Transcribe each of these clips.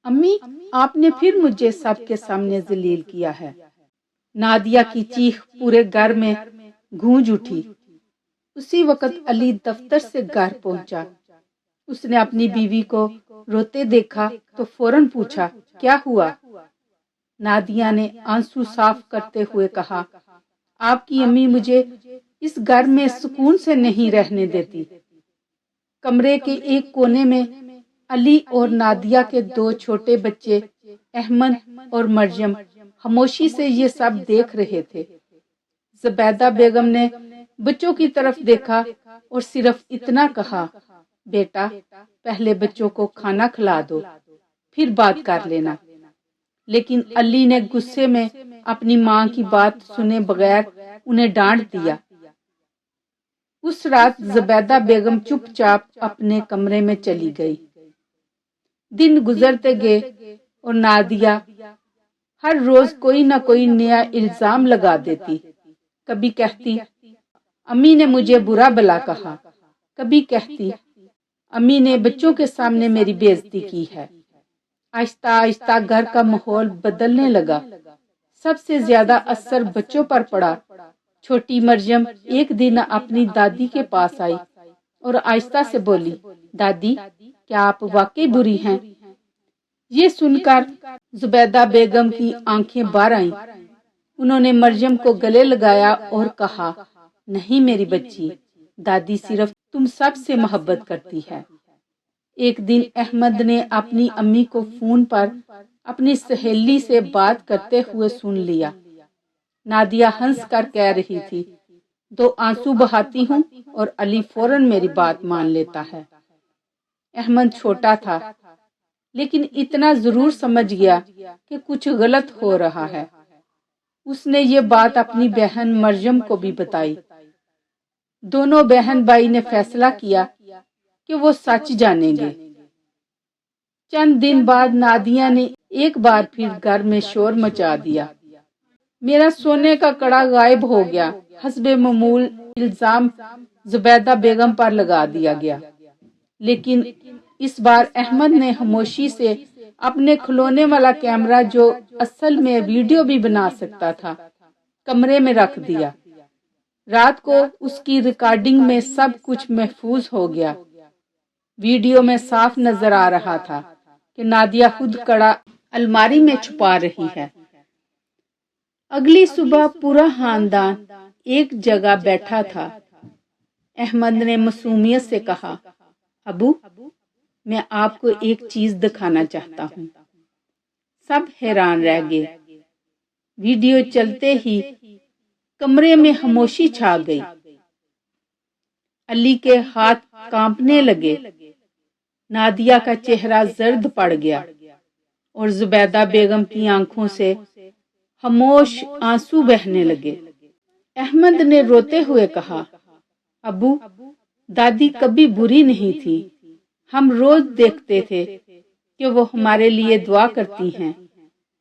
امی، آپ نے پھر مجھے سب کے سامنے ذلیل کیا ہے۔ نادیہ کی چیخ پورے گھر میں گونج اٹھی۔ اسی وقت علی دفتر سے گھر پہنچا۔ اس نے اپنی بیوی کو روتے دیکھا تو فوراً پوچھا، کیا ہوا؟ نادیہ نے آنسو صاف کرتے ہوئے کہا، آپ کی امی مجھے اس گھر میں سکون سے نہیں رہنے دیتی۔ کمرے کے ایک کونے میں علی اور نادیہ کے دو چھوٹے بچے احمد اور مریم خاموشی سے یہ سب دیکھ رہے تھے۔ زبیدہ بیگم نے بچوں کی طرف دیکھا اور صرف اتنا کہا، بیٹا پہلے بچوں کو کھانا کھلا دو، پھر بات کر لینا۔ لیکن علی نے غصے میں اپنی ماں کی بات سنے بغیر انہیں ڈانٹ دیا۔ اس رات زبیدہ بیگم چپ چاپ اپنے کمرے میں چلی گئی۔ دن گزرتے گئے اور نادیہ ہر روز کوئی نہ کوئی نیا الزام لگا دیتی۔ کبھی کہتی، امی نے مجھے برا بھلا کہا، کبھی کہتی، امی نے بچوں کے سامنے میری بے عزتی کی ہے۔ آہستہ آہستہ گھر کا ماحول بدلنے لگا۔ سب سے زیادہ اثر بچوں پر پڑا۔ چھوٹی مریم ایک دن اپنی دادی کے پاس آئی اور آہستہ سے بولی، دادی کیا آپ واقعی بری ہیں؟ یہ سن کر زبیدہ بیگم کی آنکھیں بھر آئیں۔ انہوں نے مریم کو گلے لگایا اور کہا، نہیں میری بچی، دادی صرف تم سب سے محبت کرتی ہے۔ ایک دن احمد نے اپنی امی کو فون پر اپنی سہیلی سے بات کرتے ہوئے سن لیا۔ نادیہ ہنس کر کہہ رہی تھی، دو آنسو بہاتی ہوں اور علی فوراً میری بات مان لیتا ہے۔ احمد چھوٹا تھا لیکن اتنا ضرور سمجھ گیا کہ کچھ غلط ہو رہا ہے۔ اس نے یہ بات اپنی بہن مریم کو بھی بتائی۔ دونوں بہن بھائی نے فیصلہ کیا کہ وہ سچ جانیں گے۔ چند دن بعد نادیہ نے ایک بار پھر گھر میں شور مچا دیا۔ میرا سونے کا کڑا غائب ہو گیا، حسب معمول الزام زبیدہ بیگم پر لگا دیا گیا۔ لیکن اس بار احمد نے خاموشی سے اپنے کھلونے والا کیمرہ، جو اصل میں ویڈیو بھی بنا سکتا تھا، کمرے میں رکھ دیا۔ رات کو اس کی ریکارڈنگ میں سب کچھ محفوظ ہو گیا۔ ویڈیو میں صاف نظر آ رہا تھا کہ نادیہ خود کڑا الماری میں چھپا رہی ہے۔ اگلی صبح پورا خاندان ایک جگہ بیٹھا تھا۔ احمد نے معصومیت سے کہا، ابو میں آپ کو ایک چیز دکھانا چاہتا ہوں۔ سب حیران رہ گئے۔ ویڈیو چلتے ہی کمرے میں خاموشی چھا گئی۔ علی کے ہاتھ کانپنے لگے، نادیہ کا چہرہ زرد پڑ گیا اور زبیدہ بیگم کی آنکھوں سے خاموش آنسو بہنے لگے۔ احمد نے روتے ہوئے کہا، ابو دادی کبھی بری نہیں تھی، ہم روز دیکھتے تھے کہ وہ ہمارے لیے دعا کرتی ہیں،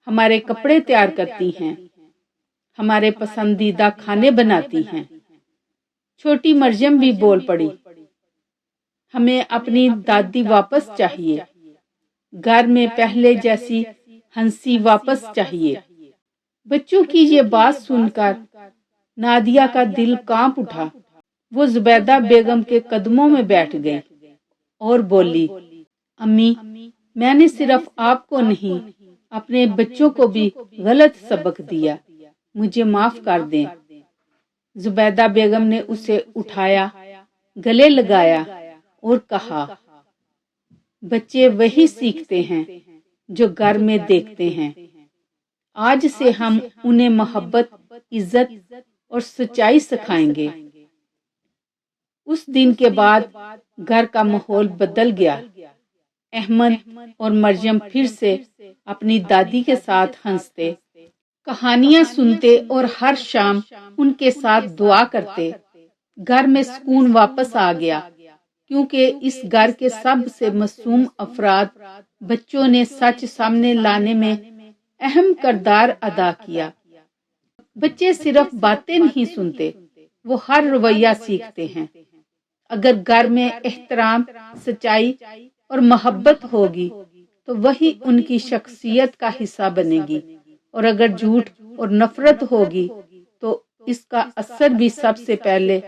ہمارے کپڑے تیار کرتی ہیں، ہمارے پسندیدہ کھانے بناتی ہیں۔ چھوٹی مریم بھی بول پڑی، ہمیں اپنی دادی واپس چاہیے، گھر میں پہلے جیسی ہنسی واپس چاہیے۔ بچوں کی یہ بات سن کر نادیہ کا دل کانپ اٹھا۔ وہ زبیدہ بیگم کے قدموں میں بیٹھ گئی اور بولی، امی میں نے صرف آپ کو نہیں اپنے بچوں کو بھی غلط سبق دیا، مجھے معاف کر دیں۔ زبیدہ بیگم نے اسے اٹھایا، گلے لگایا اور کہا، بچے وہی سیکھتے ہیں جو گھر میں دیکھتے ہیں۔ آج سے ہم انہیں محبت، عزت اور سچائی سکھائیں گے۔ اس دن کے بعد گھر کا ماحول بدل گیا۔ احمد اور مریم پھر سے اپنی دادی کے ساتھ ہنستے، کہانیاں سنتے اور ہر شام ان کے ساتھ دعا کرتے۔ گھر میں سکون واپس آ گیا کیونکہ اس گھر کے سب سے معصوم افراد بچوں نے سچ سامنے لانے میں اہم کردار ادا کیا۔ بچے صرف باتیں نہیں سنتے، وہ ہر رویہ سیکھتے ہیں۔ اگر گھر میں احترام، سچائی اور محبت ہوگی تو وہی ان کی شخصیت کا حصہ بنے گی، اور اگر جھوٹ اور نفرت ہوگی تو اس کا اثر بھی سب سے پہلے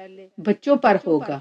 بچوں پر ہوگا۔